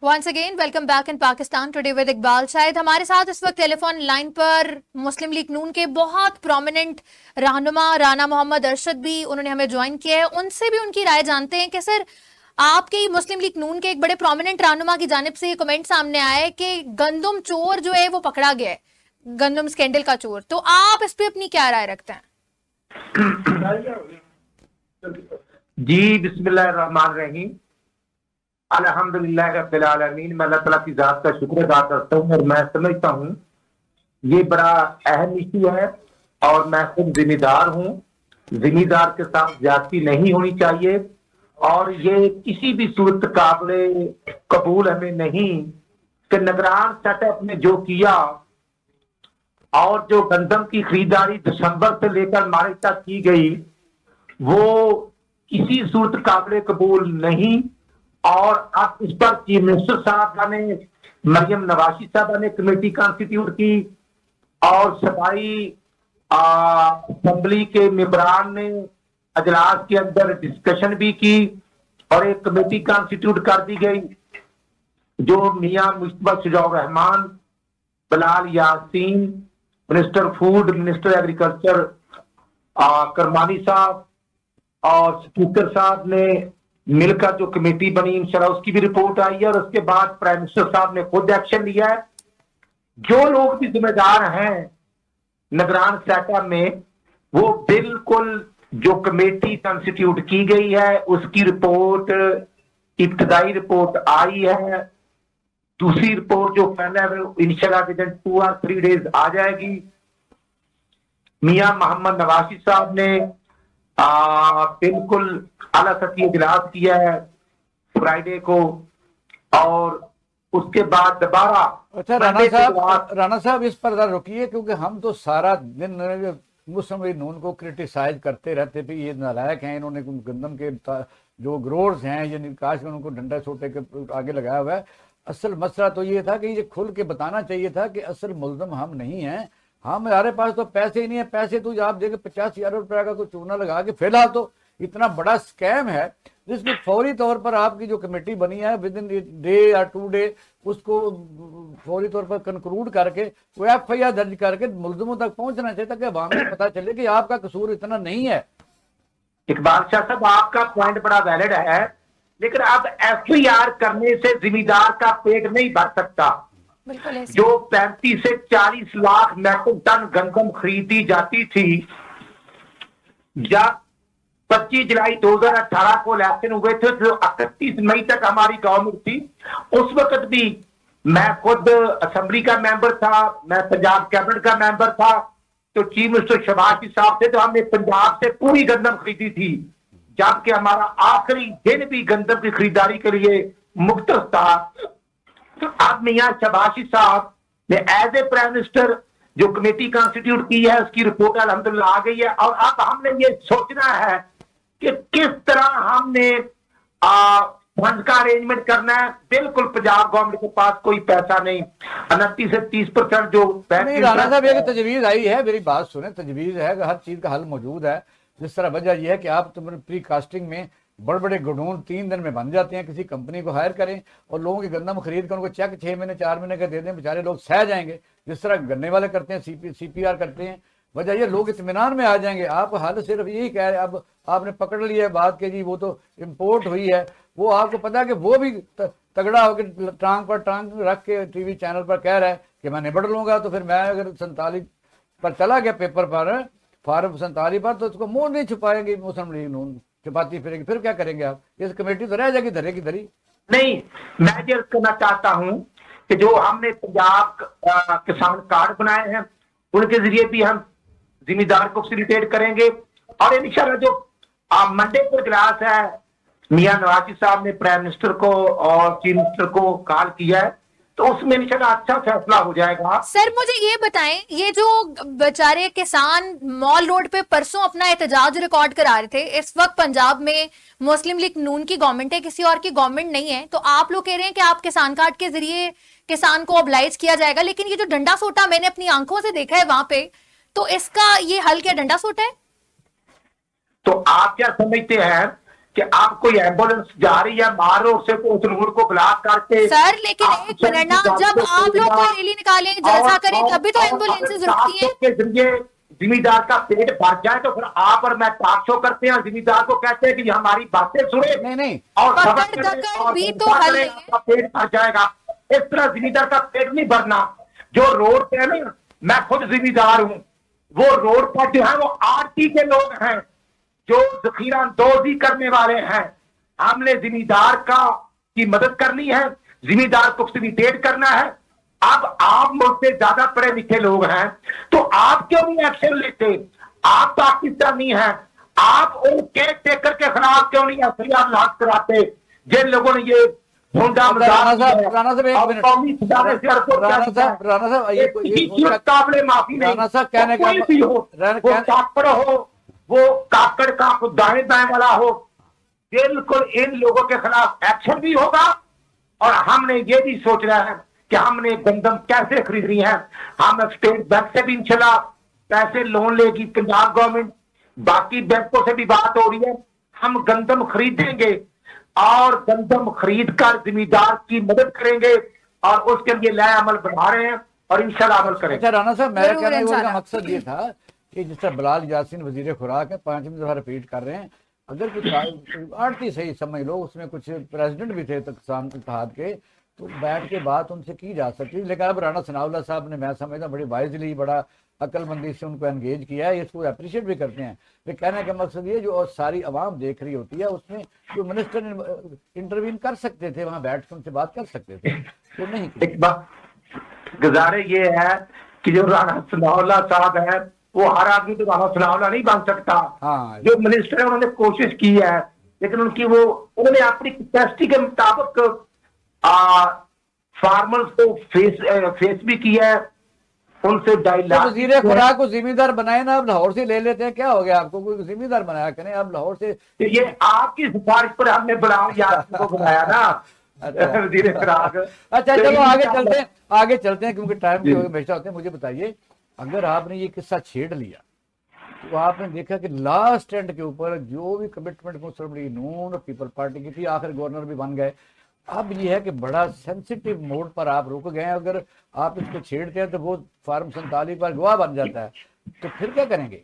Once again welcome back in Pakistan today with Iqbal Shahid. ہمارے ساتھ اس وقت ٹیلی فون لائن پر مسلم لیگ نون کے بہت پرومیننٹ رہنما رانا محمد ارشد بھی انہوں نے ہمیں جوائن کیا ہے. ان سے بھی ان کی رائے جانتے ہیں کہ سر آپ کی مسلم لیگ نون کے ایک بڑے پرومیننٹ رہنما کی جانب سے یہ کمنٹ سامنے آیا ہے کہ گندم چور جو ہے وہ پکڑا گیا ہے, گندم اسکینڈل کا چور. تو آپ اس پہ اپنی کیا رائے رکھتے ہیں؟ جی بسم اللہ الرحمن الرحیم. الحمدللہ رب العالمین. میں اللہ تعالیٰ کی ذات کا شکر ادا کرتا ہوں اور میں سمجھتا ہوں یہ بڑا اہم ایشو ہے اور میں خود ذمہ دار ہوں. ذمہ دار کے ساتھ زیادتی نہیں ہونی چاہیے اور یہ کسی بھی صورت قابل قبول ہمیں نہیں کہ نگران سیٹ اپ نے جو کیا اور جو گندم کی خریداری دسمبر سے لے کر مارچ تک کی گئی وہ کسی صورت قابل قبول نہیں. اور اب اس پر چیف منسٹر صاحبہ نے, مریم نوازی صاحبہ نے کمیٹی کانسٹیٹیوٹ کی اور صوبائی اسمبلی کے ممبران نے اجلاس کے اندر ڈسکشن بھی کی اور ایک کمیٹی کانسٹیٹیوٹ کر دی گئی جو Mian Mujtaba Shuja ur-Rehman, Bilal Yasin, minister food, minister agriculture Kirmani صاحب اور اسپیکر صاحب نے مل کر جو کمیٹی بنی, انشاءاللہ اس کی بھی رپورٹ آئی ہے اور اس کے بعد پرائم منسٹر صاحب نے خود ایکشن لیا ہے. جو لوگ بھی ذمہ دار ہیں نگران سیٹا میں وہ بالکل جو کمیٹی کنسٹیٹیوٹ کی گئی ہے اس کی رپورٹ, ابتدائی رپورٹ آئی ہے, دوسری رپورٹ جو پہلے انشاءاللہ ودن 2 or 3 days آ جائے گی. میاں محمد نوازی صاحب نے بالکل اعلیٰ سطحی اجلاس کیا ہے فرائیڈے کو اور اس کے بعد دوبارہ. اچھا رانا صاحب اس پر ذرا رکیے کیونکہ ہم تو سارا دن مسلم لیگ نون کو کرٹیسائز کرتے رہتے بھی یہ نالائق ہیں, انہوں نے گندم کے جو گروورز ہیں یعنی کاش ان کو ڈنڈا چھوٹے کے آگے لگایا ہوا ہے. اصل مسئلہ تو یہ تھا کہ یہ کھل کے بتانا چاہیے تھا کہ اصل ملزم ہم نہیں ہیں, ہمارے پاس تو پیسے ہی نہیں ہیں. پیسے تو آپ دیکھیں 50,000 روپے کا کوئی چونا لگا کے فی الحال تو اتنا بڑا سکیم ہے جس میں فوری طور پر آپ کی جو کمیٹی بنی ہے ود ان ڈے یا 2 day اس کو فوری طور پر کنکلوڈ کر کے وہ ایف آئی آر درج کر کے ملزموں تک پہنچنا چاہیے تاکہ عوام کو پتہ چلے کہ آپ کا قصور اتنا نہیں ہے. اقبال شاہ صاحب آپ کا پوائنٹ بڑا ویلڈ ہے لیکن اب ایف آئی آر کرنے سے ذمہ دار کا پیٹ نہیں بھر سکتا. جو 35 سے 40 لاکھ میٹرک ٹن گندم خریدی جاتی تھی جب 25 جولائی 2018 کو الیکشن ہوئے تھے جو 31 مئی تک ہماری گورنمنٹ تھی, اس وقت بھی میں خود اسمبلی کا ممبر تھا, میں پنجاب کیبنٹ کا ممبر تھا, تو چیف منسٹر شہباز صاحب تھے تو ہم نے پنجاب سے پوری گندم خریدی تھی جبکہ ہمارا آخری دن بھی گندم کی خریداری کے لیے مختص تھا. اب میاں شہباز صاحب نے ایز اے پرائم منسٹر جو کمیٹی کانسٹیٹیوٹ کی ہے اس کی رپورٹ الحمدللہ آ گئی ہے اور اب ہم نے یہ سوچنا ہے کہ کس طرح ہم نے فنڈ کا ارینجمنٹ کرنا ہے. بالکل پنجاب گورنمنٹ کے پاس کوئی پیسہ نہیں, 29 سے 30% جو رانا صاحب یہ تجویز آئی ہے, میری بات سنیں, تجویز ہے کہ ہر چیز کا حل موجود ہے. جس طرح وجہ یہ ہے کہ آپ پری کاسٹنگ میں بڑے بڑے گڈون 3 دن میں بن جاتے ہیں, کسی کمپنی کو ہائر کریں اور لوگوں کی گندم خرید کر ان کو چیک 6 مہینے 4 مہینے کا دے دیں, بیچارے لوگ سہ جائیں گے جس طرح گنے والے کرتے ہیں, سی پی آر کرتے ہیں. وجہ یہ لوگ اطمینان میں آ جائیں گے. آپ حل صرف یہی کہہ رہے ہیں, اب آپ نے پکڑ لیا ہے بات کہ جی وہ تو امپورٹ ہوئی ہے, وہ آپ کو پتا ہے کہ وہ بھی تگڑا ہو کے ٹانگ پر ٹانگ رکھ کے ٹی وی چینل پر کہہ رہا ہے کہ میں نبڑ لوں گا. تو پھر میں اگر 47 پر چلا گیا پیپر پر فارم 47 پر تو اس کو منہ نہیں چھپائیں گے مسلم لیگ نون, چھپاتی پھرے گی. پھر کیا کریں گے آپ؟ اس کمیٹی تو رہ جائے گی دھرے کی دھری. نہیں, میں یہ کرنا چاہتا ہوں کہ جو ہم نے پنجاب کسان کارڈ بنائے ہیں ان کے ذریعے بھی ہم ذمہ دار کو فیسیلیٹیٹ کریں گے اور انشاءاللہ جو منڈے کو اجلاس ہے میاں نوازی صاحب نے پرائم منسٹر کو اور چیف منسٹر کو کال کیا ہے تو اس میں انشاءاللہ اچھا فیصلہ ہو جائے گا. سر مجھے یہ بتائیں, یہ جو بیچارے کسان مال روڈ پہ پرسوں اپنا احتجاج ریکارڈ کرا رہے تھے, اس وقت پنجاب میں مسلم لیگ نون کی گورنمنٹ ہے, کسی اور کی گورنمنٹ نہیں ہے, تو آپ لوگ کہہ رہے ہیں کہ آپ کسان کارڈ کے ذریعے کسان کو ابلائز کیا جائے گا, لیکن یہ جو ڈنڈا سوٹا میں نے اپنی آنکھوں سے دیکھا ہے وہاں پہ, تو اس کا یہ حل کیا ڈنڈا سوٹا ہے؟ تو آپ کیا سمجھتے ہیں کہ آپ کوئی ایمبولینس جا رہی ہے مار روڈ سے تو اس روڈ کو بلاک کر کے سر لیکن آپ ایک منٹ نا، جب آپ لوگ کوئی ریلی نکالیں جلسہ کریں تب بھی تو ایمبولینسز رکتی ہیں. کے ذریعے زمیندار کا پیٹ بھر جائے تو پھر آپ اور میں ٹاک شو کرتے ہیں، زمیندار کو کہتے ہیں کہ یہ ہماری باتیں سنے نہیں اور پکڑ صبر کریں دکڑ اور بھی تو جلسہ حل کریں، نہیں ہے. آپ کا پیٹ بھر جائے گا. اس طرح زمیندار کا پیٹ نہیں بھرنا. جو روڈ پہ ہے نا، میں خود زمیندار ہوں، وہ روڈ پر جو ہے وہ آرٹی کے لوگ ہیں جو ذخیرہ اندوزی کرنے والے ہیں. ہم نے زمیندار کی مدد کرنی ہے، زمیندار کو فیسیلیٹیٹ کرنا ہے. اب آپ مجھ سے زیادہ پڑھے لکھے لوگ ہیں تو آپ کیوں نہیں ایکشن لیتے؟ آپ پاکستانی ہیں، آپ ان کیئر ٹیکر کے خلاف کیوں نہیں ایفآئی لاک کراتے جن لوگوں نے یہ بھونڈا مزاج رانا صاحب ایک منٹ، قومی خزانے سے ہڑپو کیا کیا ہے؟ رانا صاحب یہ کسی صورت قابل معافی نہیں. رانا صاحب کہنے کا کوئی بھی ہو، وہ کاکڑ ہو، وہ کاکڑ کا دائیں بائیں والا ہو، بالکل ان لوگوں کے خلاف ایکشن بھی ہوگا. اور ہم نے یہ بھی سوچ رہا ہے کہ ہم نے گندم کیسے خریدنی ہے. ہم اسٹیٹ بینک سے بھی انشاءاللہ پیسے لون لے گی پنجاب گورنمنٹ، باقی بینکوں سے بھی بات ہو رہی ہے. ہم گندم خریدیں گے اور گندم خرید کر زمیندار کی مدد کریں گے اور اس کے لیے نیا عمل بنا رہے ہیں اور انشاءاللہ عمل کریں گے. اچھا رانا صاحب میرا ضرور کہنے کا انشاءاللہ. مقصد یہ تھا کہ جس طرح بلال یاسین وزیر خوراک ہے 5ویں دفعہ ریپیٹ کر رہے ہیں، اگر کچھ آڑتی صحیح سمجھ لو، اس میں کچھ پریزیڈنٹ بھی تھے کسان اتحاد کے، تو بیٹھ کے بات ان سے کی جا سکتی. لیکن اب رانا ثناء اللہ صاحب نے میں سمجھتا بڑی وائزلی بڑا عقل مندی سے ان کو انگیج کیا ہے، اس کو اپریشیٹ بھی کرتے ہیں. لیکن کہنے کا مقصد یہ جو ساری عوام دیکھ رہی ہوتی ہے اس میں جو منسٹر انٹروین کر سکتے تھے، وہاں بیٹھ کے ان سے بات کر سکتے تھے، وہ نہیں کی. ایک بات گزارے یہ ہے کہ جو رانا ثناء اللہ صاحب ہے وہ ہر آدمی تو رانا ثناء اللہ نہیں بن سکتا. ہاں جو منسٹر ہے انہوں نے کوشش کی ہے، لیکن انہوں نے اپنی کیپیسٹی کے مطابق فارمرز کو فیس بھی کیا ہے، ان سے ڈائیلاگ. وزیر خوراک کو زمیندار بنائے نا، اب لاہور سے لے لیتے ہیں، کیا ہو گیا آپ کو؟ کوئی زمیندار بنایا کریں اب لاہور سے. یہ آپ کی سفارش پر ہم نے بلال یاسین کو بنایا نا وزیر خوراک. اچھا چلو آگے چلتے ہیں کیونکہ ٹائم کی ہمیشہ ہوتے ہیں. مجھے بتائیے اگر آپ نے یہ قصہ چھیڑ لیا تو آپ نے دیکھا کہ لاسٹ اینڈ کے اوپر جو بھی کمٹمنٹ مسلم لیگ نون اور پیپل پارٹی کی تھی آخر گورنر بھی بن گئے. اب یہ ہے کہ بڑا سینسیٹیو موڈ پر آپ رک گئے ہیں. اگر آپ اس کو چھیڑتے ہیں تو وہ فارم 47 پر گواہ بن جاتا ہے، تو پھر کیا کریں گے؟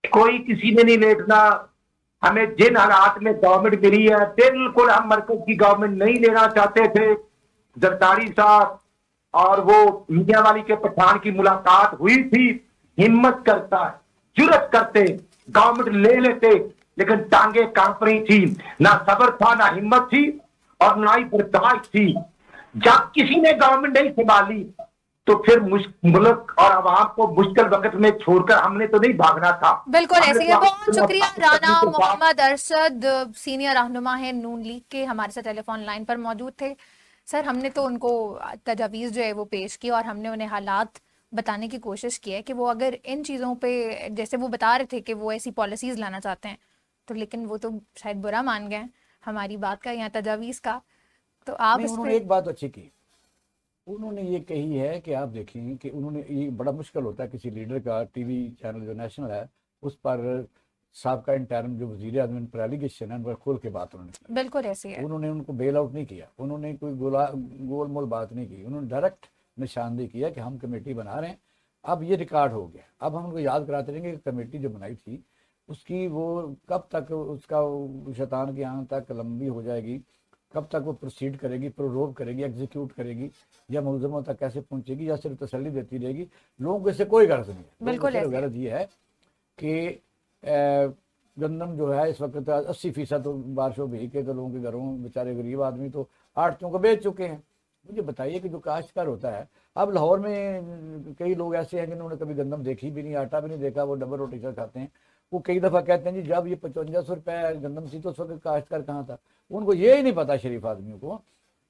کوئی کسی نے نہیں لیٹنا. ہمیں جن حالات میں گورنمنٹ ملی ہے بالکل ہم مرکز کی گورنمنٹ نہیں لینا چاہتے تھے. زرداری صاحب اور وہ میڈیا والی کے پٹھان کی ملاقات ہوئی تھی، ہمت کرتا ہے جرت کرتے گورنمنٹ لے لیتے، لیکن ٹانگیں کانپ رہی تھی، نہ صبر تھا نہ ہمت تھی اور نہ ہی برداشت تھی. جب کسی نے گورنمنٹ نہیں سنبھالی تو پھر ملک اور عوام کو مشکل وقت میں چھوڑ کر ہم نے تو نہیں بھاگنا تھا. بالکل ایسے ہی ہے. بہت شکریہ رانا محمد ارشد، سینئر رہنما ہے نون لیگ کے، ہمارے ساتھ ٹیلی فون لائن پر موجود تھے. سر ہم نے تو ان کو تجاویز جو ہے وہ پیش کی اور ہم نے انہیں حالات بتانے کی کوشش کی ہے کہ وہ اگر ان چیزوں پہ جیسے وہ بتا رہے تھے کہ وہ ایسی پالیسیز لانا چاہتے ہیں تو لیکن وہ تو شاید برا مان گئے ہماری بات کا یا تجاویز کا. تو آپ اس انہوں پہ نے ایک بات اچھی کی، انہوں نے یہ کہی ہے کہ آپ دیکھیں کہ انہوں نے یہ بڑا مشکل ہوتا ہے کسی لیڈر کا ٹی وی چینل جو نیشنل ہے اس پر سابقہ انٹرم جو وزیر اعظم پر ایلیگیشن ہے ان پر کھول کے بات انہوں نے کی. بالکل ایسے ہے. انہوں نے ان کو بیل آؤٹ نہیں کیا، انہوں نے کوئی گول مول بات نہیں کی، انہوں نے ڈائریکٹ نشاندہی کیا کہ ہم کمیٹی بنا رہے ہیں. اب یہ ریکارڈ ہو گیا، اب ہم ان کو یاد کراتے رہیں گے کہ کمیٹی جو بنائی تھی اس کی وہ کب تک اس کا شیطان کی آنکھ تک لمبی ہو جائے گی، کب تک وہ پروسیڈ کرے گی، پروروب کرے گی، ایگزیکیوٹ کرے گی، یا ملزموں تک کیسے پہنچے گی، یا صرف تسلی دیتی رہے گی. لوگوں کو اس سے کوئی غرض نہیں ہے. بالکل ایسے غرض یہ ہے کہ گندم جو ہے اس وقت 80% بارش ہو بھی کہ لوگوں کے گھروں بیچارے غریب آدمی تو آڑھتیوں کو بیچ چکے ہیں. مجھے بتائیے کہ جو کاشتکار ہوتا ہے، اب لاہور میں کئی لوگ ایسے ہیں جنہوں نے کبھی گندم دیکھی بھی نہیں، آٹا بھی نہیں دیکھا، وہ ڈبل روٹی سے کھاتے ہیں. وہ کئی دفعہ کہتے ہیں جی جب یہ 5500 روپے گندم تھی تو اس وقت کاشتکار کہاں تھا. ان کو یہ ہی نہیں پتا شریف آدمیوں کو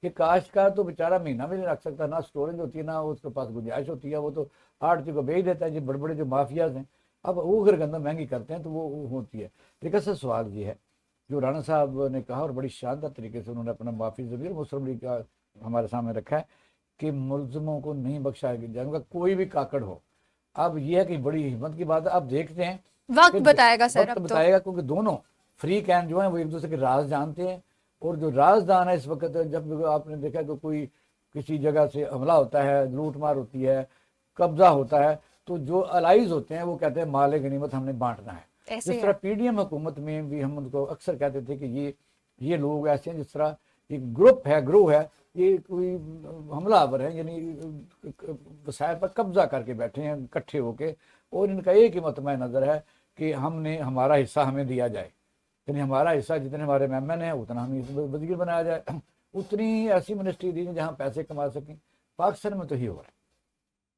کہ کاشتکار تو بیچارہ مہینہ بھی نہیں رکھ سکتا، نہ اسٹوریج ہوتی ہے نہ اس کے پاس گنجائش ہوتی ہے، وہ تو آڑھتی کو بیچ دیتا ہے. جی بڑے بڑے جو مافیاز ہیں اب وہ اگر گندم مہنگی کرتے ہیں تو وہ ہوتی ہے. لیکن اصل سوال یہ ہے جو رانا صاحب نے کہا اور بڑی شاندار طریقے سے انہوں نے اپنا معافی ضمیر مسلم لیگ کا ہمارے سامنے رکھا ہے کہ ملزموں کو نہیں بخشا جائے گا کوئی بھی کاکڑ ہو. اب یہ ہے کہ بڑی ہمت کی بات ہے. اب دیکھتے ہیں वक्त फिर बताएगा सर, वक्त अब तो बताएगा, क्योंकि दोनों फ्री कैन जो है वो एक दूसरे के राज जानते हैं। और जो राजदान है इस वक्त, जब आपने देखा कि कोई किसी जगह से हमला होता है, लूट मार होती है, कब्जा होता है, तो जो अलाइज होते हैं वो कहते हैं माल गनीमत हमने बांटना है। ऐसे जिस ही तरह है। पीडीएम हुकूमत में भी हम उनको अक्सर कहते थे कि ये लोग ऐसे हैं, जिस तरह एक ग्रुप है, ग्रोह है, ये कोई हमलावर है, यानी वसाइल पर कब्जा करके बैठे हैं इकट्ठे होके, और इनका एक ही मतमा नज़र है कि हमने हमारा हिस्सा हमें दिया जाए, यानी हमारा हिस्सा जितने हमारे मेम्बर हैं उतना हमें वजीर बनाया जाए, उतनी ऐसी मिनिस्ट्री दी जहाँ पैसे कमा सकें। पाकिस्तान में तो ही हो रहा है।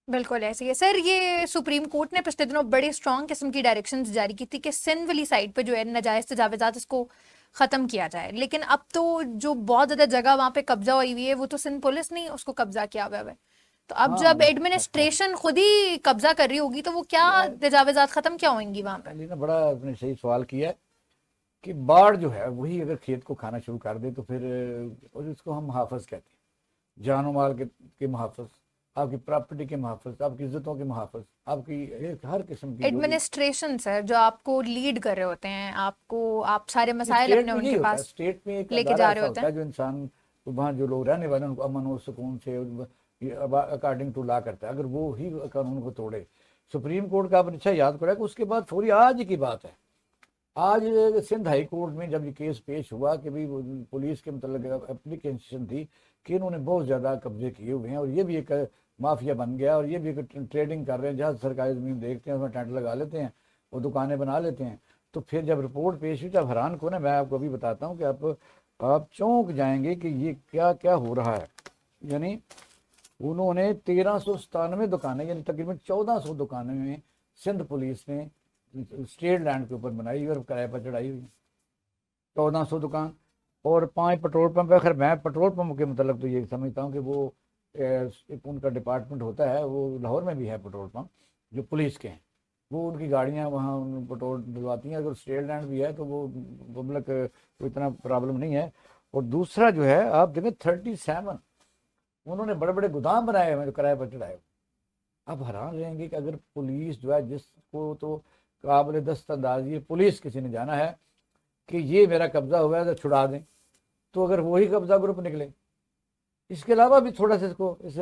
बिल्कुल ऐसे ही है सर। ये सुप्रीम कोर्ट ने पिछले दिनों बड़ी स्ट्रॉन्ग किस्म की डायरेक्शंस जारी की थी कि सिंध वाली साइड पे जो है नाजायज तजावजात इसको खत्म किया जाए, लेकिन अब तो जो बहुत ज्यादा जगह वहां पे कब्जा हुई हुई है वो तो सिंध पुलिस ने उसको कब्जा किया हुआ है। तो अब हाँ, जब एडमिनिस्ट्रेशन खुद ही कब्जा कर रही होगी तो वो क्या तजावजात खत्म क्या होंगी वहां पे? अली ने बड़ा अपने सही सवाल किया है कि बाढ़ जो है वही अगर खेत को खाना शुरू कर दे तो फिर, और इसको हम मुहाफ़िज़ कहते हैं, जानो माल के मुहाफ़िज़, आपकी प्रॉपर्टी के मुहाफ़िज़, आपकी इज्जतों के मुहाफ़िज़, आपकी हर किस्म की एडमिनिस्ट्रेशन सर जो आपको लीड कर रहे होते हैं, आप सारे मसाइल स्टेट अपने में यही उनके होता है। पास स्टेट में एक लेके अदारा जा ऐसा रहे होते होता है हैं। जो इंसान, वहाँ जो लोग रहने वाले हैं उनको अमन और सुकून से अकॉर्डिंग टू लॉ करता है। अगर वो ही कानून को तोड़े, सुप्रीम कोर्ट का आपने अच्छा याद करा कि उसके बाद थोड़ी आज की बात है, आज सिंध हाई कोर्ट में जब ये केस पेश हुआ कि भाई पुलिस के मतलब एप्लीकेशन थी कि इन्होंने बहुत ज़्यादा कब्जे किए हुए हैं और ये भी एक माफिया बन गया और ये भी एक ट्रेडिंग कर रहे हैं, जहाँ सरकारी ज़मीन देखते हैं उसमें टेंट लगा लेते हैं, वो दुकानें बना लेते हैं। तो फिर जब रिपोर्ट पेश हुई, जब हैरान को ना, मैं आपको अभी बताता हूँ कि आप चौंक जाएंगे कि ये क्या क्या हो रहा है। यानी उन्होंने 1397 दुकानें, यानी तकरीबन 1400 दुकानें में सिंध पुलिस ने स्टेट लैंड के ऊपर बनाई और किराए पर चढ़ाई हुई, 1400 दुकान और 5 पेट्रोल पंप है। खैर मैं पेट्रोल पंप के मतलब तो ये समझता हूँ कि वो एक उनका डिपार्टमेंट होता है, वो लाहौर में भी है पेट्रोल पंप जो पुलिस के हैं, वो उनकी गाड़ियाँ वहाँ पेट्रोल डलवाती हैं। अगर स्टेट लैंड भी है तो वो पब्लिक को इतना प्रॉब्लम नहीं है। और दूसरा जो है आप देखें 37 उन्होंने बड़े बड़े गोदाम बनाए हुए जो किराए पर चढ़ाए। आप हैरान रहेंगे कि अगर पुलिस जो है, जिसको तो काबिल दस्तंदाजी पुलिस किसी ने जाना है कि ये मेरा कब्जा हुआ है तो छुड़ा दें, तो अगर वही कब्जा ग्रुप निकले, इसके अलावा भी थोड़ा सा इसको इस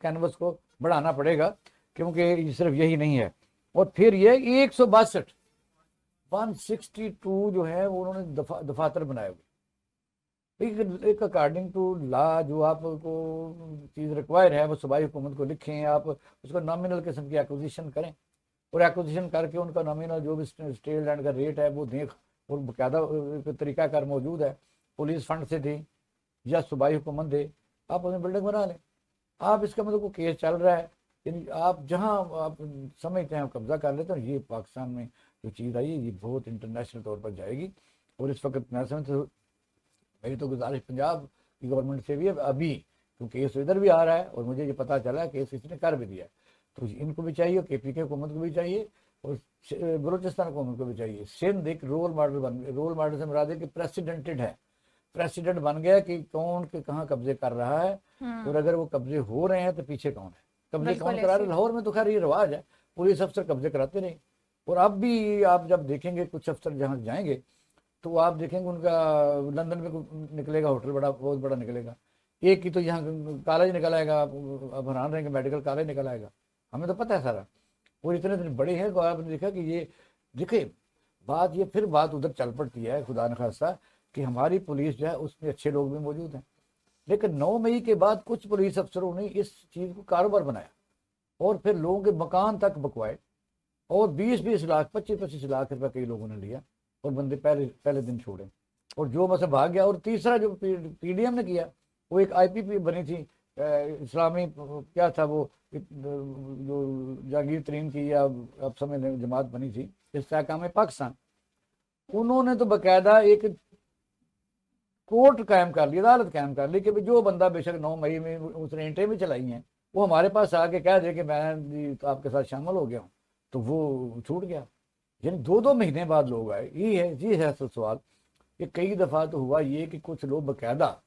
कैनवस को बढ़ाना पड़ेगा, क्योंकि सिर्फ यही नहीं है। और फिर ये 162 जो है वो उन्होंने दफातर बनाए हुए। एक अकॉर्डिंग टू लॉ जो आपको चीज़ रिक्वायर है वो सूबाई हुकूमत को लिखें, आप उसको नॉमिनल किस्म की एक्विजिशन करें और एक्विजिशन करके उनका नॉमिनल जो भी स्टेट लैंड का रेट है वो दें। और बाकायदा तरीकाकार मौजूद है, पुलिस फंड से दे या सूबाई हुकूमत दे, आप उसमें बिल्डिंग बना लें। आप इसका मतलब को केस चल रहा है, यानी आप जहाँ आप समझते हैं आप कब्जा कर लेते हैं। ये पाकिस्तान में जो चीज़ आई है ये बहुत इंटरनेशनल तौर पर जाएगी। और इस वक्त मैं समझता हूँ, मेरी तो गुजारिश पंजाब की गवर्नमेंट से भी है अभी, क्योंकि केस इधर भी आ रहा है और मुझे ये पता चला केस किसी ने कर भी दिया, तो इनको भी चाहिए, KPK हुकूमत को भी चाहिए और बलूचिस्तान हुकूमत को भी चाहिए। सिंध एक रोल मॉडल से मुराद है कि प्रेसिडेंटेड है, प्रेसिडेंट बन गया कि कौन के कहाँ कब्जे कर रहा है, और अगर वो कब्जे हो रहे हैं तो पीछे कौन है, कब्जे कौन करा रहे। लाहौर में तो खैर ये रिवाज है, पुलिस अफसर कब्जे कराते रहे। और अब भी आप जब देखेंगे कुछ अफसर जहाँ जाएंगे तो आप देखेंगे उनका लंदन में निकलेगा होटल बड़ा, बहुत बड़ा निकलेगा, एक की तो यहाँ कॉलेज निकल आएगा, आप हैरान रहेंगे, मेडिकल कॉलेज निकल आएगा, हमें तो पता है सारा। और इतने बड़े हैं, आपने देखा कि ये देखे बात, ये फिर बात उधर चल पड़ती है खुदा न खास्ता कि हमारी पुलिस जो है उसमें अच्छे लोग भी मौजूद हैं, लेकिन 9 मई के बाद कुछ पुलिस अफसरों ने इस चीज़ को कारोबार बनाया और फिर लोगों के मकान तक बकवाए और 20-20 लाख 25-25 लाख रुपये कई लोगों ने लिया और बंदे पहले दिन छोड़े और जो मतलब भाग गया। और तीसरा जो PDM ने किया वो एक IPP बनी थी, इस्लामी क्या था वो, जो जहांगीर तरीन की या अब समय जमात बनी थी इस्तेहकाम पाकिस्तान, उन्होंने तो बाकायदा एक कोर्ट कायम कर ली, अदालत कायम कर ली कि जो बंदा बेशक 9 मई में उसने इंटें भी चलाई हैं वो हमारे पास आके कह दे कि मैं तो आपके साथ शामिल हो गया हूँ, तो वो छूट गया। यानी 2-2 महीने बाद लोग आए। ये है असल सवाल कि कई दफ़ा तो हुआ ये कि कुछ लोग बाकायदा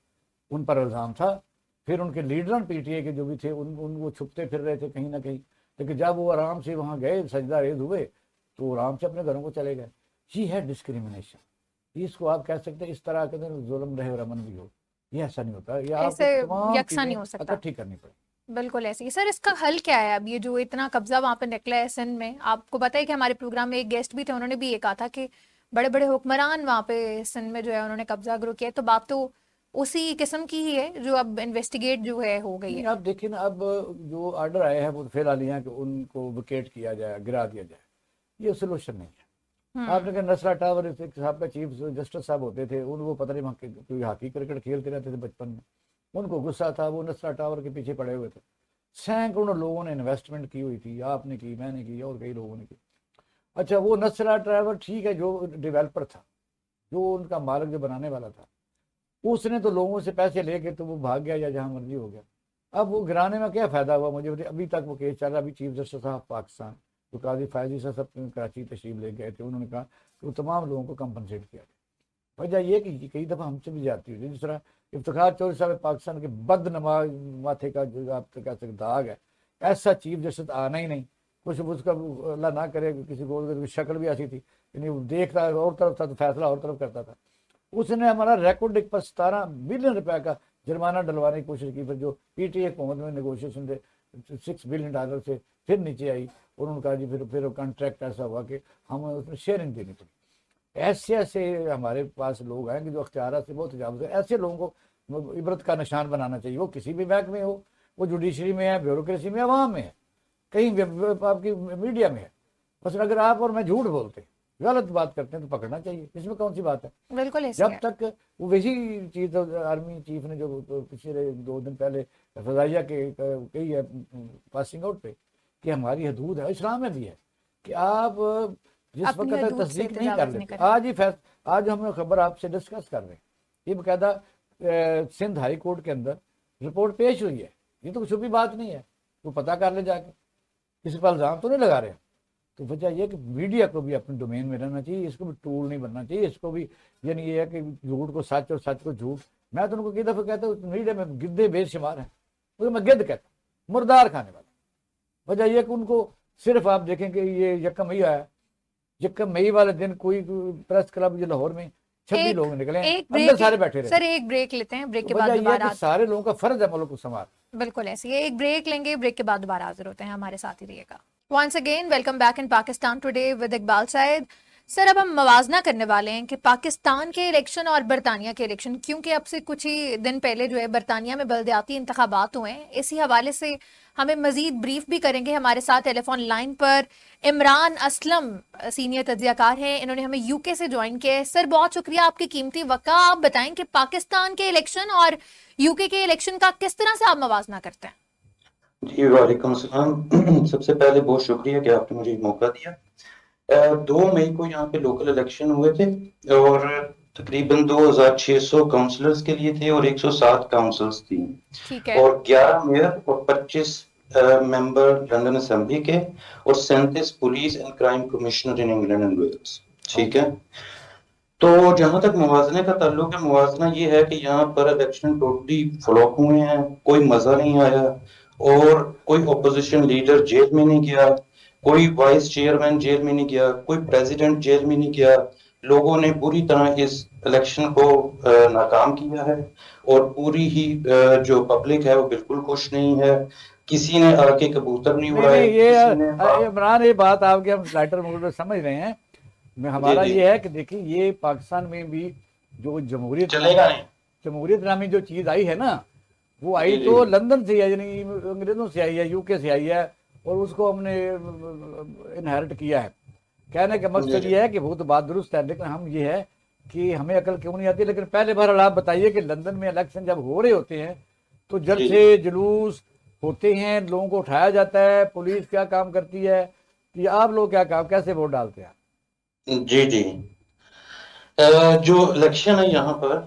उन पर इल्ज़ाम था, फिर उनके लीडर PTA के जो भी थे उन वो छुपते फिर रहे थे कहीं ना कहीं, लेकिन जब वो आराम से वहाँ गए सजदा रेज हुए تو آرام سے اپنے گھروں کو چلے گئے. یہ ہے ڈسکریمنیشن. اس کو آپ کہہ سکتے ہیں اس طرح کے ظلم رہے اور امن بھی ہو. یہ ایسا نہیں ہوتا. یہ آپ کو ایسے تمام یکساں نہیں ہو چیزیں سکتا. اکٹھی کرنی پڑے. بالکل ایسے ہی. سر اس کا حل کیا ہے؟ اب یہ جو اتنا قبضہ وہاں پہ نکلا ہے سندھ میں، آپ کو پتہ ہے کہ ہمارے پروگرام میں ایک گیسٹ بھی تھے، انہوں نے بھی یہ کہا تھا کہ بڑے بڑے حکمران وہاں پہ سندھ میں جو ہے انہوں نے قبضہ گرو کیا. تو بات تو اسی قسم کی ہی ہے جو اب انویسٹیگیٹ جو ہے ہو گئی ہے. آپ دیکھیں نا، اب جو آرڈر آئے ہیں وہ فی الحال یہ ہے کہ ان کو ویکیٹ کیا جائے، گرا دیا جائے. یہ سولوشن نہیں ہے. آپ نے کہا نسرا ٹاور صاحب کا چیف جسٹس صاحب ہوتے تھے، ان کو پتہ نہیں وہاں کوئی ہاکی کرکٹ کھیلتے رہتے تھے بچپن میں، ان کو غصہ تھا، وہ نسرا ٹاور کے پیچھے پڑے ہوئے تھے. سینکڑوں لوگوں نے انویسٹمنٹ کی ہوئی تھی، آپ نے کی، میں نے کی، اور کئی لوگوں نے کی. اچھا وہ نسرا ٹاور ٹھیک ہے، جو ڈیولپر تھا، جو ان کا مالک جو بنانے والا تھا، اس نے تو لوگوں سے پیسے لے کے تو وہ بھاگ گیا یا جہاں مرضی ہو گیا. اب وہ گرانے میں کیا فائدہ ہوا مجھے؟ ابھی تک وہ کیس چل رہا. ابھی چیف جسٹس صاحب پاکستان جو قاضی فائزی صاحب سب کراچی تشریف لے گئے تھے، انہوں نے کہا کہ وہ تمام لوگوں کو کمپنسیٹ کیا گیا. وجہ یہ کہ کئی دفعہ ہم سے بھی جاتی ہوئی، جس طرح افتخار چودھری صاحب پاکستان کے بد نما ماتھے کا جو آپ کہہ سکتے داغ ہے، ایسا چیف جسٹس آنا ہی نہیں. کچھ اس کا اللہ نہ کرے کسی کو شکل بھی ایسی تھی، یعنی وہ دیکھتا اور طرف تھا تو فیصلہ اور طرف کرتا تھا. اس نے ہمارا ریکارڈ ایک پر 17 بلین روپے کا جرمانہ ڈلوانے کی کوشش کی. پھر جو پی ٹی اے حکومت میں نیگوشیشن تھے $6 بلین سے پھر نیچے آئی، اور انہوں نے کہا جی پھر کانٹریکٹ ایسا ہوا کہ ہمیں اس میں شیئرنگ دینی پڑی. ایسے ہمارے پاس لوگ ہیں کہ جو اختیارات سے بہت تجاوز ہے. ایسے لوگوں کو عبرت کا نشان بنانا چاہیے. وہ کسی بھی بینک میں ہو، وہ جوڈیشری میں ہے، بیوروکریسی میں، عوام میں ہے، کہیں آپ کی میڈیا میں ہے. بس اگر آپ اور میں جھوٹ بولتے غلط بات کرتے ہیں تو پکڑنا چاہیے. اس میں کون سی بات ہے؟ بالکل ایسے جب تک وہ ویسی چیز آرمی چیف نے جو پچھلے 2 دن پہلے فضائیہ کے کہی ہے پاسنگ آؤٹ پہ کہ ہماری حدود ہے، اسلام میں بھی ہے کہ آپ جس وقت تک تصدیق نہیں کر لیتے. آج ہم خبر آپ سے ڈسکس کر رہے ہیں، یہ باقاعدہ سندھ ہائی کورٹ کے اندر رپورٹ پیش ہوئی ہے. یہ تو چھپی بات نہیں ہے، وہ پتہ کر لے جا کے. کسی پر الزام تو نہیں لگا رہے ہیں. تو وجہ یہ کہ میڈیا کو بھی اپنے ڈومین میں رہنا چاہیے. اس کو بھی ٹول نہیں بننا چاہیے. اس کو بھی یعنی یہ ہے کہ جھوٹ کو سچ اور سچ کو جھوٹ. میں تو ان کو کئی دفعہ کہتا ہوں میڈیا میں گدے بے شمار ہیں، وہ میں گد کہتا ہوں، مردار کھانے والا. وجہ یہ کہ ان کو صرف آپ دیکھیں کہ یہ 1 مئی آیا، 1 مئی والے دن کوئی پریس کلب جو لاہور میں 26 لوگ نکلے ہیں، اندر سارے بیٹھے رہے. سر ایک بریک لیتے ہیں، بریک کے بعد وجہ یہ دوبارہ کہ سارے لوگوں کا فرض ہے ملک کو سنبھال. بالکل ایسے ہی. ایک بریک لیں گے، بریک کے بعد دوبارہ حاضر ہوتے ہیں. ہمارے ساتھ ہی رہیے گا. Once again, welcome back in Pakistan today with Iqbal سعید. سر اب ہم موازنہ کرنے والے ہیں کہ پاکستان کے الیکشن اور برطانیہ کے الیکشن، کیونکہ اب سے کچھ ہی دن پہلے جو ہے برطانیہ میں بلدیاتی انتخابات ہوئے ہیں. اسی حوالے سے ہمیں مزید بریف بھی کریں گے. ہمارے ساتھ ٹیلی فون لائن پر عمران اسلم سینئر تجزیہ کار ہیں، انہوں نے ہمیں یو کے سے جوائن کیا ہے. سر بہت شکریہ آپ کی قیمتی وقت. آپ بتائیں کہ پاکستان کے الیکشن اور یو کے الیکشن کا کس طرح سے آپ موازنہ کرتے ہیں؟ جی وعلیکم السلام. سب سے پہلے بہت شکریہ کہ آپ نے مجھے موقع دیا. 2 مئی کو یہاں پہ لوکل الیکشن ہوئے تھے اور تقریباً 2600 کاؤنسلرز کے لیے تھے اور 107 کاؤنسلز تھیں اور 11 میئر اور 25 ممبر لندن اسمبلی کے اور 37 police and crime commissioner in England and Wales. ٹھیک ہے. تو جہاں تک موازنے کا تعلق ہے، موازنہ یہ ہے کہ یہاں پر الیکشن ٹوٹلی فلاپ ہوئے ہیں، کوئی مزہ نہیں آیا اور کوئی اپوزیشن لیڈر جیل میں نہیں گیا، کوئی وائس چیئرمین جیل میں نہیں گیا، کوئی پریزیڈنٹ جیل میں نہیں گیا. لوگوں نے بری طرح اس الیکشن کو ناکام کیا ہے اور پوری ہی جو پبلک ہے وہ بالکل خوش نہیں ہے. کسی نے آ کے کبوتر نہیں اڑائے. یہ عمران یہ بات آپ کے ہم لائٹر موڈ میں سمجھ رہے ہیں. ہمارا یہ ہے کہ دیکھیں یہ پاکستان میں بھی جو جمہوریت نامی جو چیز آئی ہے نا، وہ آئی تو لندن سے ہے، یعنی انگریزوں سے آئی ہے، یو کے سے آئی ہے اور اس کو ہم نے انہیرٹ کیا ہے. کہنے کا مقصد یہ ہے کہ وہ تو بات درست ہے، لیکن ہم یہ ہے کہ ہمیں عقل کیوں نہیں آتی. لیکن پہلے بہرحال آپ بتائیے کہ لندن میں الیکشن جب ہو رہے ہوتے ہیں تو جلسے جلوس ہوتے ہیں، لوگوں کو اٹھایا جاتا ہے، پولیس کیا کام کرتی ہے، یہ آپ لوگ کیا کام کیسے ووٹ ڈالتے ہیں؟ جی جو الیکشن ہے یہاں پر،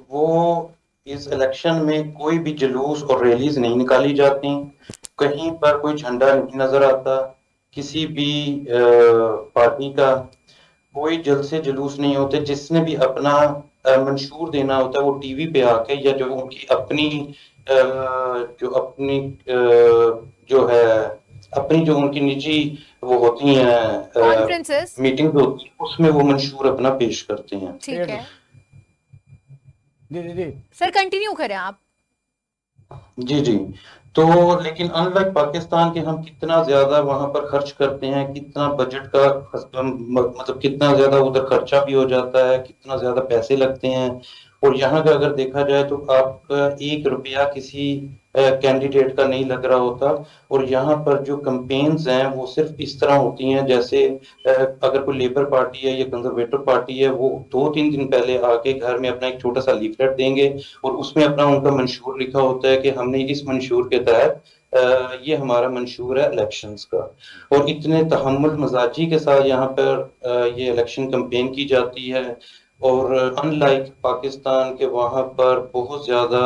وہ اس الیکشن میں کوئی بھی جلوس اور ریلیز نہیں نکالی جاتی، کہیں پر کوئی جھنڈا نہیں نظر آتا، کسی بھی پارٹی کا کوئی جلسے جلوس نہیں ہوتے. جس نے بھی اپنا منشور دینا ہوتا ہے وہ ٹی وی پہ آ کے یا جو ان کی اپنی جو ہے अपनी जो उनकी निजी वो होती हैं कॉन्फ्रेंसेस, मीटिंग होती है, उसमें वो मंशूर अपना पेश करते हैं। ठीक है जी जी जी। सर, कंटिन्यू करें आप। जी जी। तो लेकिन अनलाइक पाकिस्तान के हम कितना ज्यादा वहां पर खर्च करते हैं, कितना बजट का मतलब कितना ज्यादा उधर खर्चा भी हो जाता है, कितना ज्यादा पैसे लगते हैं। और यहाँ का अगर देखा जाए तो आपका 1 रुपया किसी कैंडिडेट का नहीं लग रहा होता। और यहाँ पर जो कैंपेन्स हैं वो सिर्फ इस तरह होती हैं जैसे अगर कोई लेबर पार्टी है या कंजर्वेटिव पार्टी है, वो 2-3 दिन पहले आके घर में अपना एक छोटा सा लीफलेट देंगे और उसमें अपना उनका मंशूर लिखा होता है कि हमने इस मंशूर के तहत ये हमारा मंशूर है इलेक्शंस का। और इतने तहम्मुल मजाजी के साथ यहाँ पर ये इलेक्शन कैंपेन की जाती है। और अनलाइक पाकिस्तान के वहाँ पर बहुत ज्यादा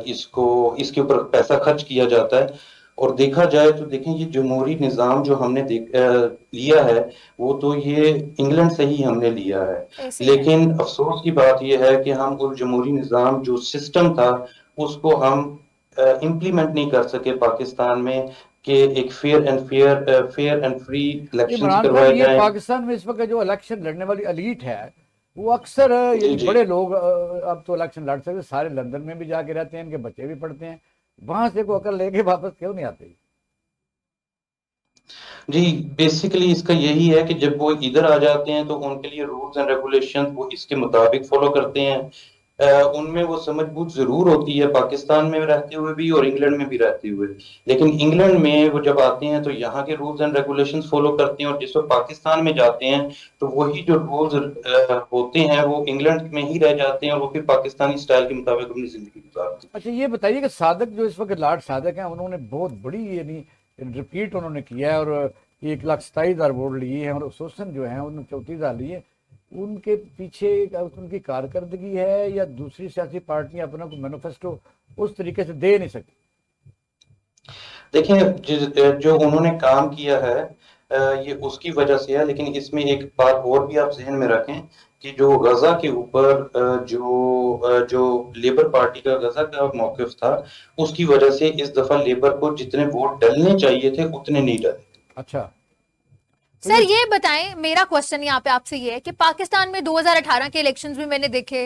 इसके ऊपर पैसा खर्च किया जाता है। और देखा जाए तो देखें, ये जमहूरी निज़ाम जो हमने लिया है वो तो ये इंग्लैंड से ही हमने लिया है। ऐसे ही है। लेकिन अफसोस की बात यह है कि हम वो जमहूरी निज़ाम जो सिस्टम था उसको हम इम्प्लीमेंट नहीं कर सके पाकिस्तान में, कि एक fair and free elections Imran साहब, करवाए ये जाएं। पाकिस्तान में इस वक्त जो इलेक्शन लड़ने वाली एलीट है वो अक्सर ये जी, जी। बड़े लोग अब तो इलेक्शन लड़ सकते, सारे लंदन में भी जाके रहते हैं, इनके बच्चे भी पढ़ते हैं, वहां से को अकल लेके वापस क्यों नहीं आते? जी, बेसिकली इसका यही है कि जब वो इधर आ जाते हैं तो उनके लिए रूल्स एंड रेगुलेशंस वो इसके मुताबिक फॉलो करते हैं। उनमें वो समझ बूझ जरूर होती है पाकिस्तान में रहते हुए भी और इंग्लैंड में भी रहते हुए। लेकिन इंग्लैंड में वो जब आते हैं तो यहाँ के रूल्स एंड रेगुलेशंस फॉलो करते हैं, और जिस वक्त पाकिस्तान में जाते हैं तो वही जो रूल्स होते हैं वो इंग्लैंड में ही रह जाते हैं, और वो फिर पाकिस्तानी स्टाइल के मुताबिक अपनी जिंदगी गुजारते हैं। अच्छा, ये बताइए कि सादक जो इस वक्त लॉर्ड सादक हैं, उन्होंने बहुत बड़ी यानी रिपीट उन्होंने किया है और 1,27,000 वोट लिए हैं, और सोसन जो है उन्होंने 34,000 लिए। उनके पीछे उनकी कारकर्दगी है या दूसरी सियासी पार्टियां अपना कोई मैनिफेस्टो उस तरीके से दे नहीं सकती? देखिए, जो उन्होंने काम किया है ये उसकी वजह से है। लेकिन इसमें एक बात और भी आप जहन में रखें कि जो गजा के ऊपर जो लेबर पार्टी का गजा का मौकिफ था, उसकी वजह से इस दफा लेबर को जितने वोट डलने चाहिए थे उतने नहीं डले। अच्छा सर ये बताएं, मेरा क्वेश्चन यहाँ पे आपसे ये है कि पाकिस्तान में 2018 के इलेक्शंस भी मैंने देखे,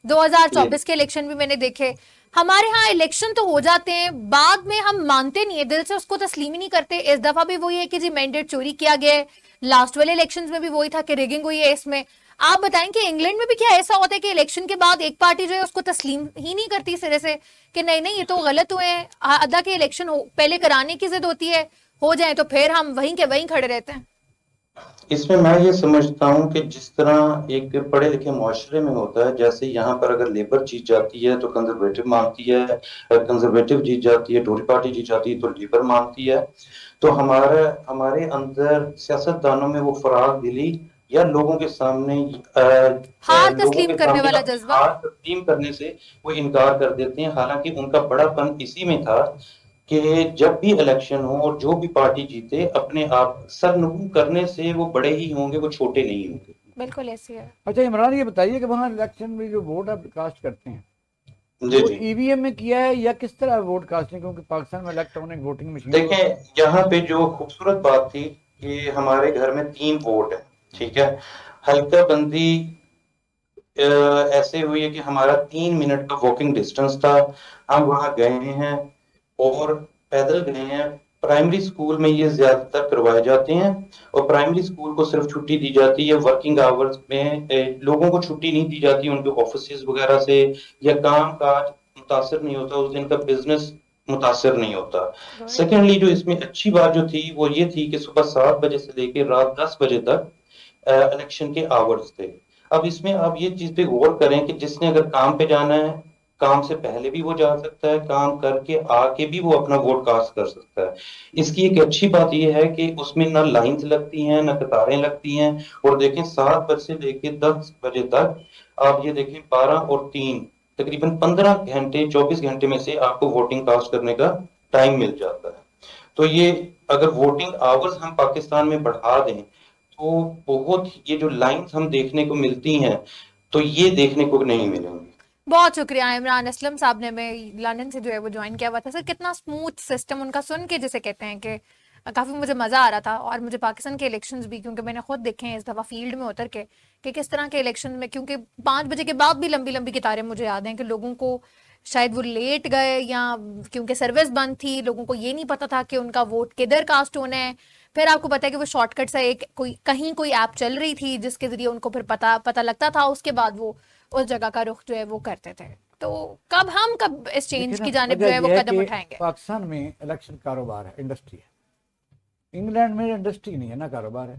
2024 के इलेक्शन भी मैंने देखे। हमारे यहाँ इलेक्शन तो हो जाते हैं, बाद में हम मानते नहीं है, दिल से उसको तस्लीम ही नहीं करते। इस दफा भी वही है कि जी मैंडेट चोरी किया गया है, लास्ट वाले इलेक्शंस में भी वही था कि रिगिंग हुई है इसमें। आप बताएं कि इंग्लैंड में भी क्या ऐसा होता है कि इलेक्शन के बाद एक पार्टी जो है उसको तस्लीम ही नहीं करती सिरे से कि नहीं नहीं ये तो गलत हुए हैं, अदा के इलेक्शन पहले कराने की जिद होती है, हो जाए तो फिर हम वहीं के वहीं खड़े रहते हैं। इसमें मैं ये समझता हूँ कि जिस तरह एक पढ़े लिखे मुआशरे में होता है, जैसे यहाँ पर अगर लेबर जीत जाती है तो कंजर्वेटिव मानती है, कंजर्वेटिव जीत जाती है, टोरी पार्टी जीत जाती है तो लेबर मानती है। तो हमारे अंदर सियासतदानों में वो फराग दिली या लोगों के सामने हार लोगों तस्लीम के करने सामने वाला जज्बा। हार तस्लीम करने से वो इनकार कर देते हैं। हालांकि उनका बड़ापन इसी में था कि जब भी इलेक्शन हो और जो भी पार्टी जीते, अपने आप सरनगू करने से वो बड़े ही होंगे, वो छोटे नहीं होंगे। बिल्कुल ऐसी है। अच्छा इमरान, ये बताइए कि वहाँ इलेक्शन में जो वोट आप कास्ट करते हैं जी वो जी। ईवीएम में किया है या किस तरह वोट कास्टिंग? क्योंकि पाकिस्तान में इलेक्ट्रॉनिक वोटिंग मशीन देखें, यहाँ पे जो खूबसूरत बात थी कि हमारे घर में 3 वोट है, ठीक है। हल्का बंदी ऐसे हुई है कि हमारा 3 मिनट का वॉकिंग डिस्टेंस था, हम वहां गए हैं और पैदल गए हैं। प्राइमरी स्कूल में ये ज्यादातर करवाए जाते हैं, और प्राइमरी स्कूल को सिर्फ छुट्टी दी जाती है वर्किंग आवर्स में। लोगों को छुट्टी नहीं दी जाती उनके ऑफिस वगैरह से, या काम काज मुतासर नहीं होता, उस दिन का बिजनेस मुतासर नहीं होता। सेकेंडली, जो इसमें अच्छी बात जो थी वो ये थी कि सुबह 7 बजे से लेकर रात 10 बजे तक इलेक्शन के आवर्स थे। अब इसमें आप ये चीज पे गौर करें कि जिसने अगर काम पे जाना है, काम से पहले भी वो जा सकता है, काम करके आके भी वो अपना वोट कास्ट कर सकता है। इसकी एक अच्छी बात यह है कि उसमें ना लाइंस लगती हैं, ना कतारें लगती हैं। और देखें, 7 बजे से लेके 10 बजे तक आप ये देखें, 12 और 3 तकरीबन 15 घंटे, 24 घंटे में से आपको वोटिंग कास्ट करने का टाइम मिल जाता है। तो ये अगर वोटिंग आवर्स हम पाकिस्तान में बढ़ा दें तो बहुत, ये जो लाइंस हम देखने को मिलती हैं तो ये देखने को नहीं मिलेंगी। बहुत शुक्रिया इमरान असलम साहब ने हमें लंदन से जो है वो ज्वाइन किया हुआ था। सर कितना स्मूथ सिस्टम उनका सुन के जिसे कहते हैं कि काफ़ी मुझे मज़ा आ रहा था। और मुझे पाकिस्तान के इलेक्शंस भी, क्योंकि मैंने खुद देखे हैं इस दफ़ा फील्ड में उतर के कि किस तरह के इलेक्शन में, क्योंकि 5 बजे के बाद भी लंबी लंबी कतारें मुझे याद हैं कि लोगों को शायद वो लेट गए या क्योंकि सर्विस बंद थी, लोगों को ये नहीं पता था कि उनका वोट किधर कास्ट होना है। फिर आपको पता है कि वो शॉर्टकट से एक कोई ऐप चल रही थी जिसके ज़रिए उनको फिर पता लगता था, उसके बाद वो उस जगह का रुख जो है वो करते थे। तो कब इस चेंज की जानिब जो है वो कदम उठाएंगे? पाकिस्तान में इलेक्शन कारोबार है, इंडस्ट्री है। इंग्लैंड में इंडस्ट्री नहीं है ना कारोबार है।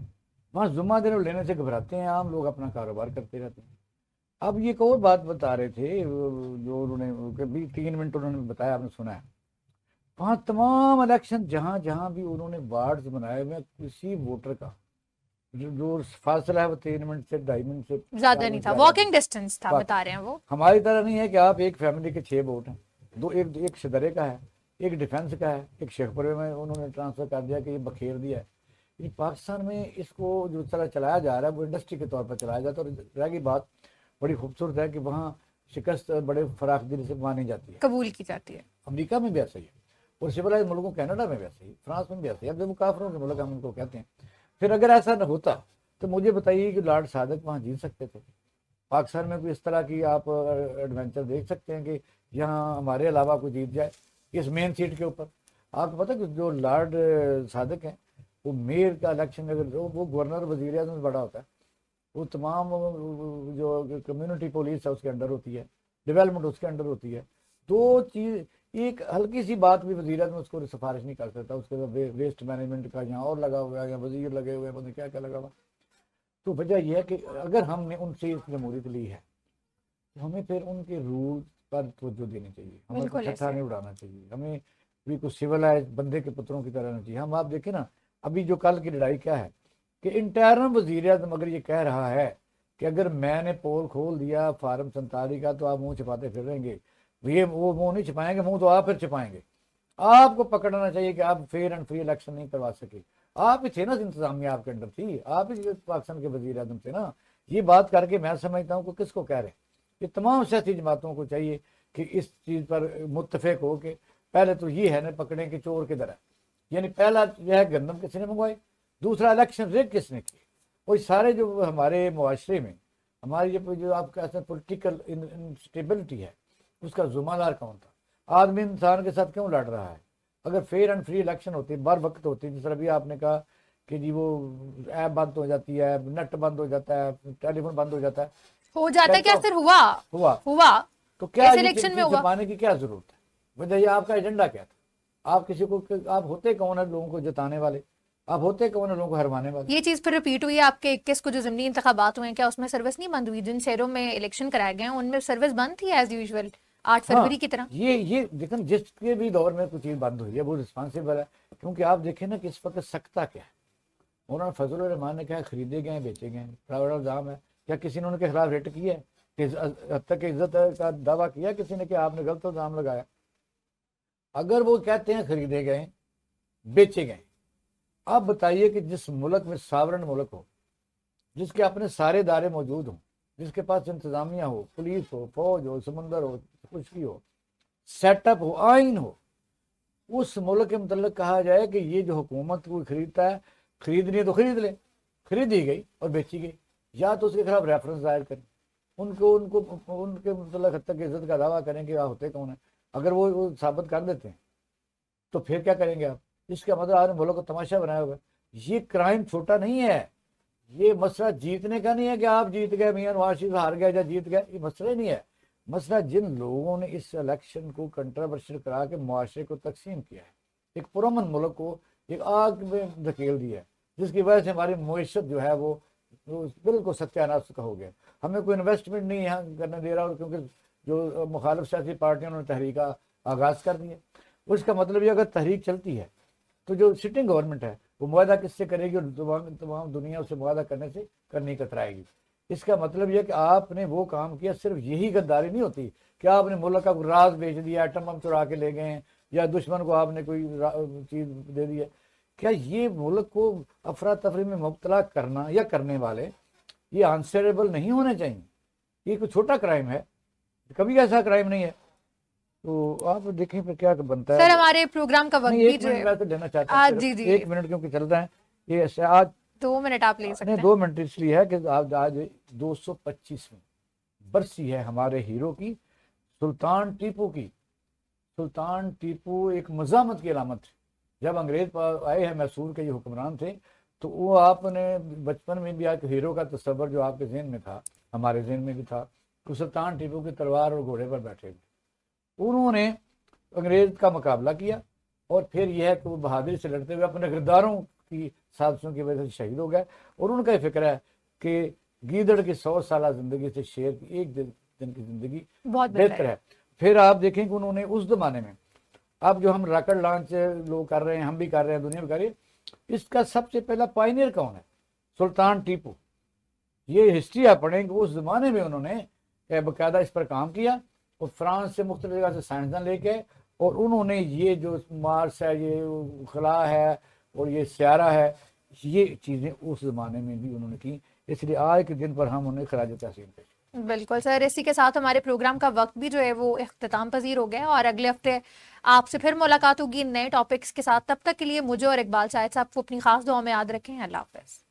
वहाँ जुम्मा दिन लेने से घबराते हैं आम लोग, अपना कारोबार करते रहते हैं। अब ये एक और बात बता रहे थे जो उन्होंने भी 3 मिनट उन्होंने बताया, आपने सुना है। वहाँ तमाम इलेक्शन जहाँ जहाँ भी उन्होंने वार्ड्स बनाए हुए, किसी वोटर का जो फासला है वो 3 मिनट से 2.5 मिनट से ज्यादा नहीं था, वॉकिंग डिस्टेंस था, बता रहे हैं वो। हमारी तरह नहीं है कि आप एक फैमिली के 6 वोट हैं, एक शदरे का है, एक डिफेंस का है, एक शेखपुरे में उन्होंने ट्रांसफर कर दिया कि ये बखेर दिया है। पाकिस्तान में इसको जो तरह चलाया जा रहा है वो इंडस्ट्री के तौर पर चलाया जाता है। और रह गई बात बड़ी खूबसूरत है कि वहाँ शिकस्त बड़े फराख दिल से मानी जाती है, कबूल की जाती है। अमेरिका में भी ऐसा ही है, और सिविलाइज मुल्कों, कनाडा में भी ऐसा ही, फ्रांस में भी ऐसा ही। अब जब काफरों के मुल्क हम उनको कहते हैं। फिर अगर ऐसा न होता तो मुझे बताइए कि लॉर्ड सादक वहाँ जीत सकते थे? पाकिस्तान में कोई इस तरह की आप एडवेंचर देख सकते हैं कि यहाँ हमारे अलावा कोई जीत जाए इस मेन सीट के ऊपर? आपको पता है कि जो लॉर्ड सादक हैं वो मेयर का इलेक्शन अगर वो गवर्नर वजीर आज़म से बड़ा होता है, वो तमाम जो कम्युनिटी पुलिस है उसके अंडर होती है, डेवलपमेंट उसके अंडर होती है। 2 चीज़, एक हल्की सी बात भी वज़ीर आज़म उसको सिफारिश नहीं कर सकता, उसके वेस्ट मैनेजमेंट का यहाँ और लगा हुआ है, या वजीर लगे हुए हैं, पता क्या क्या लगा हुआ। तो वजह यह है कि अगर हमने उनसे जमहूरियत ली है तो हमें फिर उनके रूल पर तवज्जो देनी चाहिए, हमें छठा नहीं उड़ाना चाहिए, हमें भी कुछ सिविलाइज बंदे के पुत्रों की तरह रहना चाहिए। हम आप देखें ना, अभी जो कल की लड़ाई क्या है कि इंटरनल वज़ीर आज़म अगर ये कह रहा है कि अगर मैंने पोल खोल दिया फार्म 47 का तो आप मुँह छिपाते फिर रहेंगे, ये वो मुँह नहीं छिपाएंगे, मुँह तो आप फिर छिपाएंगे। आपको पकड़ना चाहिए कि आप फेयर एंड फ्री इलेक्शन नहीं करवा सके। आप ही थे ना, इंतजामिया आपके अंडर थी, आप ही पाकिस्तान के वज़ीर आज़म थे ना। ये बात करके मैं समझता हूँ कि किसको कह रहे हैं, ये तमाम सियासी जमातों को चाहिए कि इस चीज़ पर मुत्तफिक हो कि पहले तो ये है ना पकड़ें कि चोर किधर है। यानी पहला जो है गंदम किसने मंगवाई, दूसरा इलेक्शन रिग किसने की। और सारे जो हमारे मुआशरे में हमारी जो आप कहते हैं पोलिटिकल इंस्टेबिलिटी है, उसका ज़िम्मेदार कौन था? आदमी इंसान के साथ क्यों लड़ रहा है? अगर फेयर एंड फ्री इलेक्शन होती, बर वक्त होती, जिस तरह भी आपने कहा कि जी वो ऐप बंद हो जाती है, नेट बंद हो जाता है, टेलीफोन बंद हो जाता है, क्या सिर्फ हुआ तो क्या इलेक्शन में हुआ पाने की क्या जरूरत है? बताइए आपका एजेंडा क्या था? आप किसी को, आप होते कौन है लोगों को जिताने वाले? आप होते कौन है लोगों को हरवाने वाले? ये चीज फिर रिपीट हुई है आपके 21 को जो ज़िमनी इंतखाबात हुए हैं, क्या उसमें सर्विस नहीं बंद हुई? जिन शहरों में इलेक्शन कराए गए हैं उनमें सर्विस बंद थी एज यूजुअल 8 फरवरी की तरह। ये लेकिन जिसके भी दौर में कुछ चीज़ बंद हुई है वो रिस्पॉन्सिबल है। क्योंकि आप देखें ना कि इस वक्त सकता क्या है। उन्होंने फजल रहमान ने कहा खरीदे गए बेचे गए, बड़ा इल्ज़ाम है। क्या किसी ने उनके खिलाफ रेट किया है? हद तक इज्जत का दावा किया किसी ने कि आपने गलत इल्ज़ाम लगाया? अगर वो कहते हैं खरीदे गए बेचे गए, आप बताइए कि जिस मुल्क में सावरन मुल्क हो, जिसके अपने सारे दायरे मौजूद हों, जिसके पास इंतजामिया हो, पुलिस हो, फौज हो, समंदर हो, कुछ भी हो, सेटअप हो, आइन हो, उस मुल्क के मतलब कहा जाए कि ये जो हुकूमत कोई खरीदता है, खरीदनी है तो खरीद ले, खरीदी गई और बेची गई, या तो उसके खिलाफ रेफरेंस दायर करें, उनके मतलब हद तक इज्जत का दावा करें कि होते कौन है। अगर वो साबित कर देते हैं तो फिर क्या करेंगे आप? इसका मतलब आपने मुल्क को तमाशा बनाया हुआ है। ये क्राइम छोटा नहीं है, ये मसला जीतने का नहीं है कि आप जीत गए, मियां नवाज शरीफ हार गए या जीत गए, ये मसला नहीं है। मसला जिन लोगों ने इस इलेक्शन को कंट्रोवर्शियल करा के मुआशरे को तकसीम किया है, एक पुरअमन मुल्क को एक आग में धकेल दिया है, जिसकी वजह से हमारी मुईशत जो है वो बिल्कुल सत्यानाश का हो गया। हमें कोई इन्वेस्टमेंट नहीं यहाँ करने दे रहा, और क्योंकि जो मुखालिफ सियासी पार्टियों ने तहरीक का आगाज़ कर दिया। उसका मतलब ये अगर तहरीक चलती है तो जो सिटिंग गवर्नमेंट है वो मुआहदा किससे करेगी, और तमाम दुनिया उसे मुआहदा करने से करनी कतराएगी। इसका मतलब यह कि आपने वो काम किया, सिर्फ यही गद्दारी नहीं होती कि आपने मुल्क का राज बेच दिया, एटम बम चुरा के ले गए, या दुश्मन को आपने कोई चीज़ दे दी है। क्या ये मुल्क को अफरा तफरी में मुब्तला करना या करने वाले ये आंसरेबल नहीं होने चाहिए? ये कोई छोटा क्राइम है, कभी ऐसा क्राइम नहीं है। तो आप देखें फिर क्या बनता है। सर हमारे प्रोग्राम का वक्त नहीं, भी एक जो मिनट है मैं तो लेना चाहता हाँ, हूँ, जी, सिर्फ जी। 1 मिनट क्योंकि चल रहा है ये ऐसे। आज 2 मिनट आप ले सकते नहीं, हैं। 2 मिनट इसलिए है कि आज 225वीं बरसी है हमारे हीरो की, सुल्तान टीपू की। सुल्तान टीपू एक मज़ामत की अलामत थी। जब अंग्रेज आए हैं, मैसूर के ये हुक्मरान थे, तो वो आपने बचपन में भी आज हीरो का तस्वर जो आपके जहन में था, हमारे जहन में भी था, तो सुल्तान टीपू की तलवार और घोड़े पर बैठे हुए उन्होंने अंग्रेज का मुकाबला किया, और फिर यह है कि वो बहादुरी से लड़ते हुए अपने किरदारों की साजिशों की वजह से शहीद हो गए। और उनका ये फिक्र है कि गीदड़ की 100 साल जिंदगी से शेर की एक दिन की जिंदगी बहुत बेहतर है। फिर आप देखें कि उन्होंने उस जमाने में, अब जो हम रॉकेट लॉन्च लोग कर रहे हैं, हम भी कर रहे हैं, दुनिया भी कर रही है, इसका सबसे पहला पायनियर कौन है? सुल्तान टीपू। ये हिस्ट्री आप पढ़ें कि उस ज़माने में उन्होंने बाकायदा इस पर काम किया, और फ्रांस से मुख्तलिफ जगह से साइंसदान लेके, और उन्होंने ये जो मार्स है, ये खला है और ये स्यारा है, ये चीज़ें उस ज़माने में भी उन्होंने की। इसलिए आज के दिन पर हम उन्हें खराज तहसीन पेश। बिल्कुल सर, इसी के साथ हमारे प्रोग्राम का वक्त भी जो है वो इख्तिताम पजीर हो गया, और अगले हफ्ते आपसे फिर मुलाकात होगी नए टॉपिक्स के साथ। तब तक के लिए मुझे और इकबाल शाहिद साहब को अपनी खास दुआ में याद रखें। अल्लाह हाफ़िज़।